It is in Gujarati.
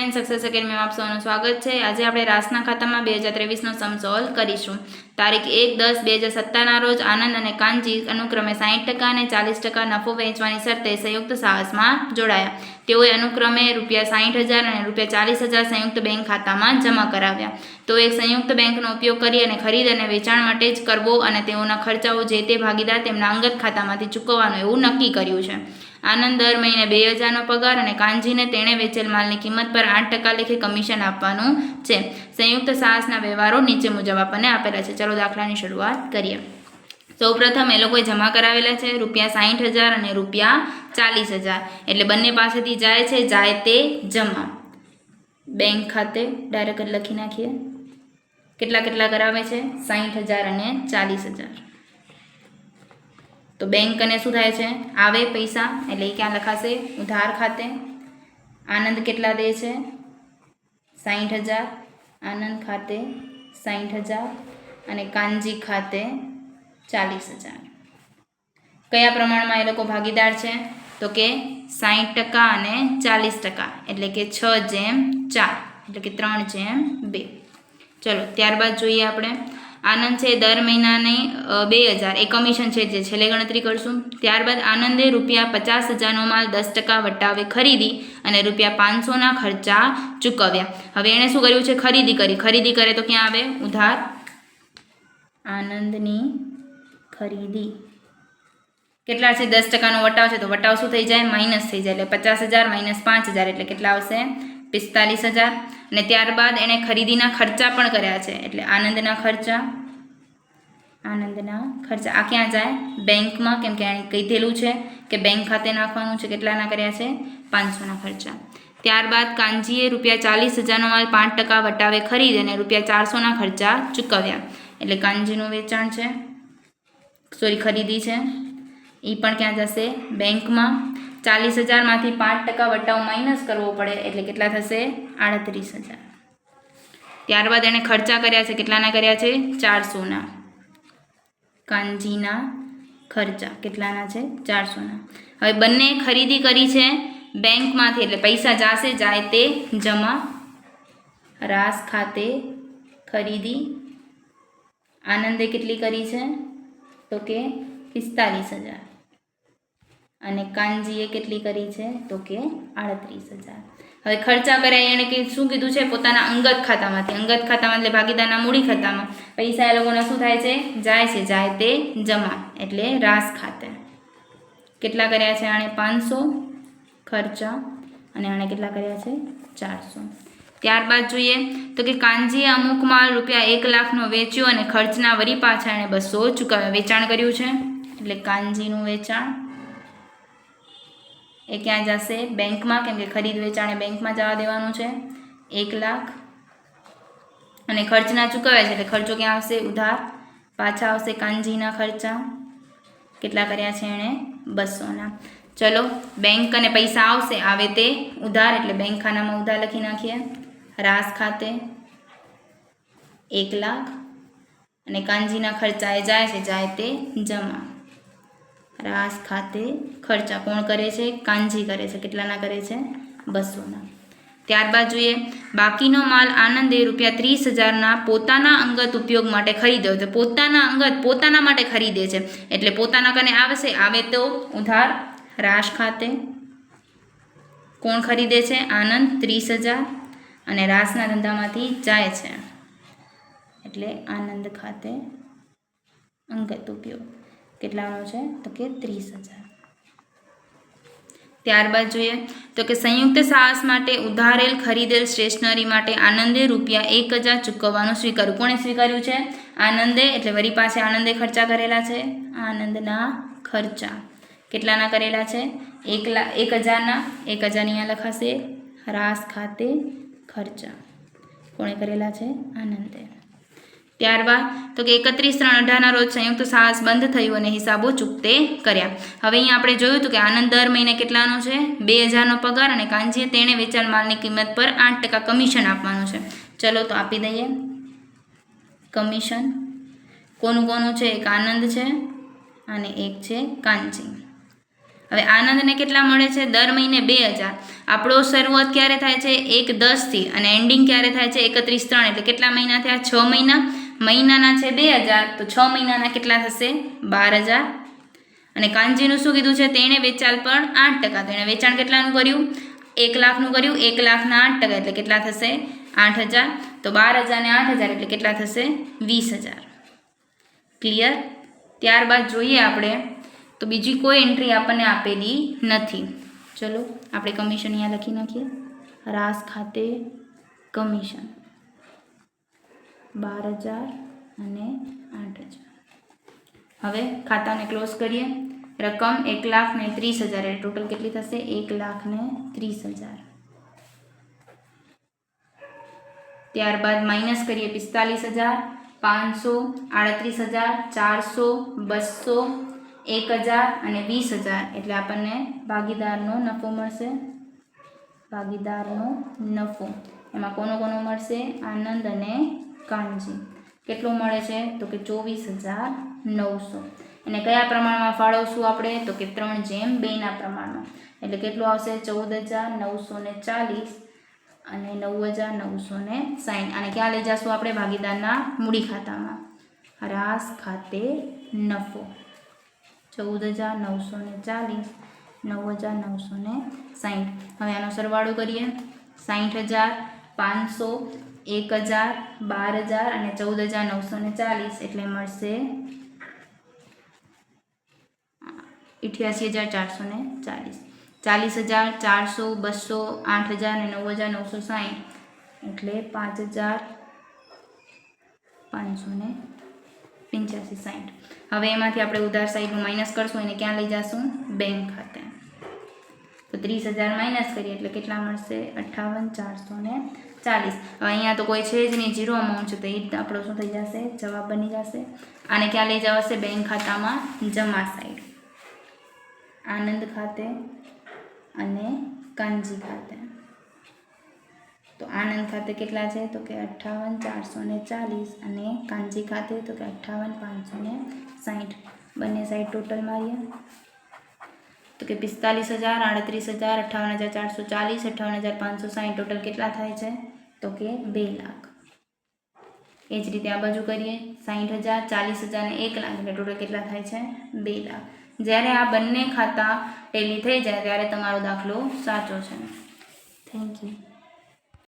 फ्रेंड्स सक्सेस एकेडमी में आप सबનું स्वागत है। आज આપણે રાસના ખાતામાં 2023 નો સમ સોલ્વ કરીશું। તારીખ 1/10/2017 ના રોજ આનંદ અને કાંજી અનુક્રમે 60% અને 40% નફો વેચવાની શરતે સંયુક્ત સાહસમાં જોડાયા। તેઓએ અનુક્રમે ₹60,000 અને ₹40,000 સંયુક્ત બેંક ખાતામાં જમા કરાવ્યા। તો એક સંયુક્ત બેંકનો ઉપયોગ કરી અને ખરીદ અને વેચાણ માટે જ કરવો અને તેઓના ખર્ચાઓ જે તે ભાગીદાર તેમના અંગત ખાતામાંથી ચૂકવવાનો એવું નક્કી કર્યું છે। આનંદ દર મહિને 2,000નો પગાર અને કાંજીને તેણે વેચેલ માલની કિંમત પર 8% લેખે કમિશન આપવાનું છે। સંયુક્ત સાહસના વ્યવહારો નીચે મુજબ આપણને આપેલા છે। ચલો દાખલાની શરૂઆત કરીએ। સૌપ્રથમ એ લોકોએ જમા કરાવેલા છે ₹60,000 અને ₹40,000, એટલે બંને પાસેથી જાય તે જમા। બેંક ખાતે ડાયરેક્ટ લખી નાખીએ। કેટલા કરાવે છે? 60,000 અને 40,000। તો બેંક અને શું થાય છે? આવે પૈસા, એટલે ક્યાં લખાશે? ઉધાર ખાતે। આનંદ કેટલા દે છે? 60,000, આનંદ ખાતે 60,000 અને કાંજી ખાતે 40,000। કયા પ્રમાણમાં એ લોકો ભાગીદાર છે? તો કે 60% અને 40%, એટલે કે 6/4, એટલે કે 3/2। ચલો ત્યારબાદ જોઈએ આપણે। આનંદ છે દર મહિનાની 2,000 એ કમિશન છે જે છેલ્લે ગણતરી કરશું। ત્યારબાદ આનંદે ₹50,000નો માલ 10% વટાવે ખરીદી અને ₹500ના ખર્ચા ચૂકવ્યા। હવે એણે શું કર્યું છે? ખરીદી કરે તો ક્યાં આવે? ઉધાર। આનંદની ખરીદી કેટલા છે? 10%નો વટાવ છે, તો વટાવ શું થઈ જાય? માઇનસ થઈ જાય, એટલે 50,000 માઇનસ 5,000 એટલે કેટલા આવશે? 45,000। અને ત્યારબાદ એણે ખરીદીના ખર્ચા પણ કર્યા છે, એટલે આનંદના ખર્ચા આ ક્યાં જાય? બેંકમાં, કેમ કે એણે કીધેલું છે કે બેંક ખાતે નાખવાનું છે। કેટલાના કર્યા છે? 500ના ખર્ચા। ત્યારબાદ કાંજીએ ₹40,000નો માલ 5% વટાવે ખરીદ અને ₹400ના ખર્ચા ચૂકવ્યા, એટલે કાંજીનું વેચાણ છે, ખરીદી છે, એ પણ ક્યાં જશે? બેંકમાં। 40,000માંથી 5% વટાવ માઇનસ કરવો પડે, એટલે કેટલા થશે? 38,000। ત્યારબાદ એણે ખર્ચા કર્યા છે, કેટલાના કર્યા છે? 400ના। કાંજીના ખર્ચા કેટલાના છે? 400ના। હવે બંને ખરીદી કરી છે બેંકમાંથી, એટલે પૈસા જાય તે જમા। રાસ ખાતે ખરીદી આનંદે કેટલી કરી છે? તો કે 45,000 અને કાંજીએ કેટલી કરી છે? તો કે 38,000। હવે ખર્ચા કર્યા એણે શું કીધું છે? પોતાના અંગત ખાતામાંથી એટલે ભાગીદારના મૂડી ખાતામાં પૈસા એ લોકોને શું થાય છે? જાય તે જમા, એટલે રાસ ખાતે। કેટલા કર્યા છે? આણે 500 ખર્ચા અને આણે કેટલા કર્યા છે? 400। ત્યારબાદ જોઈએ તો કે કાંજીએ અમુક માલ ₹1,00,000નો વેચ્યો અને ખર્ચના વરી પાછા એણે 200 ચૂકવ્યા। વેચાણ કર્યું છે, એટલે કાંજીનું વેચાણ એ ક્યાં જશે? બેંકમાં, કેમ કે ખરીદ વેચાણે બેંકમાં જવા દેવાનું છે। 1,00,000 અને ખર્ચના ચૂકવ્યા છે, એટલે ખર્ચો ક્યાં આવશે? ઉધાર। પાછા આવશે કાંજીના ખર્ચા, કેટલા કર્યા છે એણે? 200ના। ચલો બેંક અને પૈસા આવે તે ઉધાર, એટલે બેંક ખાનામાં ઉધાર લખી નાખીએ। રાસ ખાતે 1,00,000 અને કાંજીના ખર્ચા એ જાય તે જમા। રાસ ખાતે ખર્ચા કોણ કરે છે? કાંજી કરે છે। કેટલાના કરે છે? 200ના। ત્યારબાદ જોઈએ બાકીનો માલ આનંદે ₹30,000ના પોતાના અંગત ઉપયોગ માટે ખરીદ્યો। તો પોતાના માટે ખરીદે છે, એટલે પોતાના કને આવે તો ઉધાર। રાસ ખાતે કોણ ખરીદે છે? આનંદ 30,000 અને રાસના ધંધામાંથી જાય છે, એટલે આનંદ ખાતે અંગત ઉપયોગ કેટલાનો છે? તો કે 30,000। ત્યારબાદ જોઈએ તો કે સંયુક્ત સાહસ માટે ઉધારેલ ખરીદેલ સ્ટેશનરી માટે આનંદે ₹1,000 ચૂકવવાનું સ્વીકાર્યું। કોણે સ્વીકાર્યું છે? આનંદે, એટલે વરી પાસે આનંદે ખર્ચા કરેલા છે। આનંદના ખર્ચા કેટલાના કરેલા છે? 1,000ના। 1,000 અહીંયા લખાશે। રાસ ખાતે ખર્ચા કોણે કરેલા છે? આનંદે। ત્યારબાદ તો કે 31/3/18ના રોજ સંયુક્ત સાહસ બંધ થયું અને હિસાબો ચૂકતે કર્યા। હવે અહીંયા આપણે જોયું હતું કે આનંદ દર મહિને કેટલાનો છે? 2,000નો પગાર અને કાંજીએ તેણે વેચાણ માલની કિંમત પર 8% કમિશન આપવાનું છે। ચલો તો આપી દઈએ કમિશન। કોનું છે? એક આનંદ છે અને એક છે કાંજી। હવે આનંદને કેટલા મળે છે? દર મહિને 2000. આપણો શરૂઆત ક્યારે થાય છે? 1/10થી અને એન્ડિંગ ક્યારે થાય છે? 31/3. એટલે કેટલા મહિના થયા? 6 મહિના. મહિનાના છે 2000, તો 6 મહિનાના કેટલા થશે? 12000. અને કાનજીનું શું કીધું છે? તેણે વેચાણ પર 8%. તેણે વેચાણ કેટલાનું કર્યું? 1 લાખનું કર્યું. 1 લાખના 8% એટલે કેટલા થશે? 8000. તો 12000 ને 8000 એટલે કેટલા થશે? 20000. ક્લિયર? ત્યારબાદ જોઈએ આપણે તો બીજી કોઈ એન્ટ્રી આપણને આપેલી નથી. ચલો આપણે કમિશન અહીંયા લખી નાખીએ. રાસ ખાતે કમિશન 12000 અને 8000. હવે ખાતાને ક્લોઝ કરીએ. રકમ 1,30,000 એટલે ટોટલ કેટલી થશે? 1,30,000. ત્યારબાદ માઇનસ કરીએ 45,000, 500, 38,000, 400, 200, 1,000 અને 20,000 એટલે આપણને ભાગીદારનો નફો મળશે. ભાગીદારનો નફો એમાં કોનો કોનો મળશે? આનંદ અને કાનજી. કેટલો મળે છે? તો કે 24,900. એને કયા પ્રમાણમાં ફાળવશું આપણે? તો કે 3/2 પ્રમાણમાં. એટલે કેટલું આવશે? 14,940 અને 9,960. અને ક્યાં લઈ જશું આપણે? ભાગીદારના મૂડી ખાતામાં. રાસ ખાતે નફો 14,940, 9,960. હવે આનો સરવાળો કરીએ. 60,000, 500, 1,000, 12,000 અને 14,940 એટલે મળશે 88,440. 40,000, 400, 200, 8,000 અને 9,960 એટલે 5,585. હવે એમાંથી આપણે ઉધાર સાઈડનું માઇનસ કરશું. એને ક્યાં લઈ જશું? બેંક ખાતે. તો 30,000 માઇનસ કરીએ એટલે કેટલા મળશે? 58,440. હવે અહીંયા તો કોઈ છે જ નહીં, 0 અમાઉન્ટ છે, તો એ આપણો શું થઈ જશે? જવાબ બની જશે. આને ક્યાં લઈ જવાશે? બેંક ખાતામાં જમા સાઈડ. આનંદ ખાતે અને કાનજી ખાતે. તો આનંદ ખાતે કેટલા છે? તો કે 58,440 અને કાનજી ખાતે તો કે 58,560. બંને સાઈડ ટોટલ મારીએ તો કે 45,000, 38,000, 58,440, 58,560 ટોટલ કેટલા થાય છે? તો કે 2 લાખ. એ જ રીતે આ બાજુ કરીએ. 60,000, 40,000 અને 1 લાખ એટલે ટોટલ કેટલા થાય છે? 2 લાખ. જ્યારે આ બંને ખાતા ટેલી થઈ જાય ત્યારે તમારો દાખલો સાચો છે. Thank you.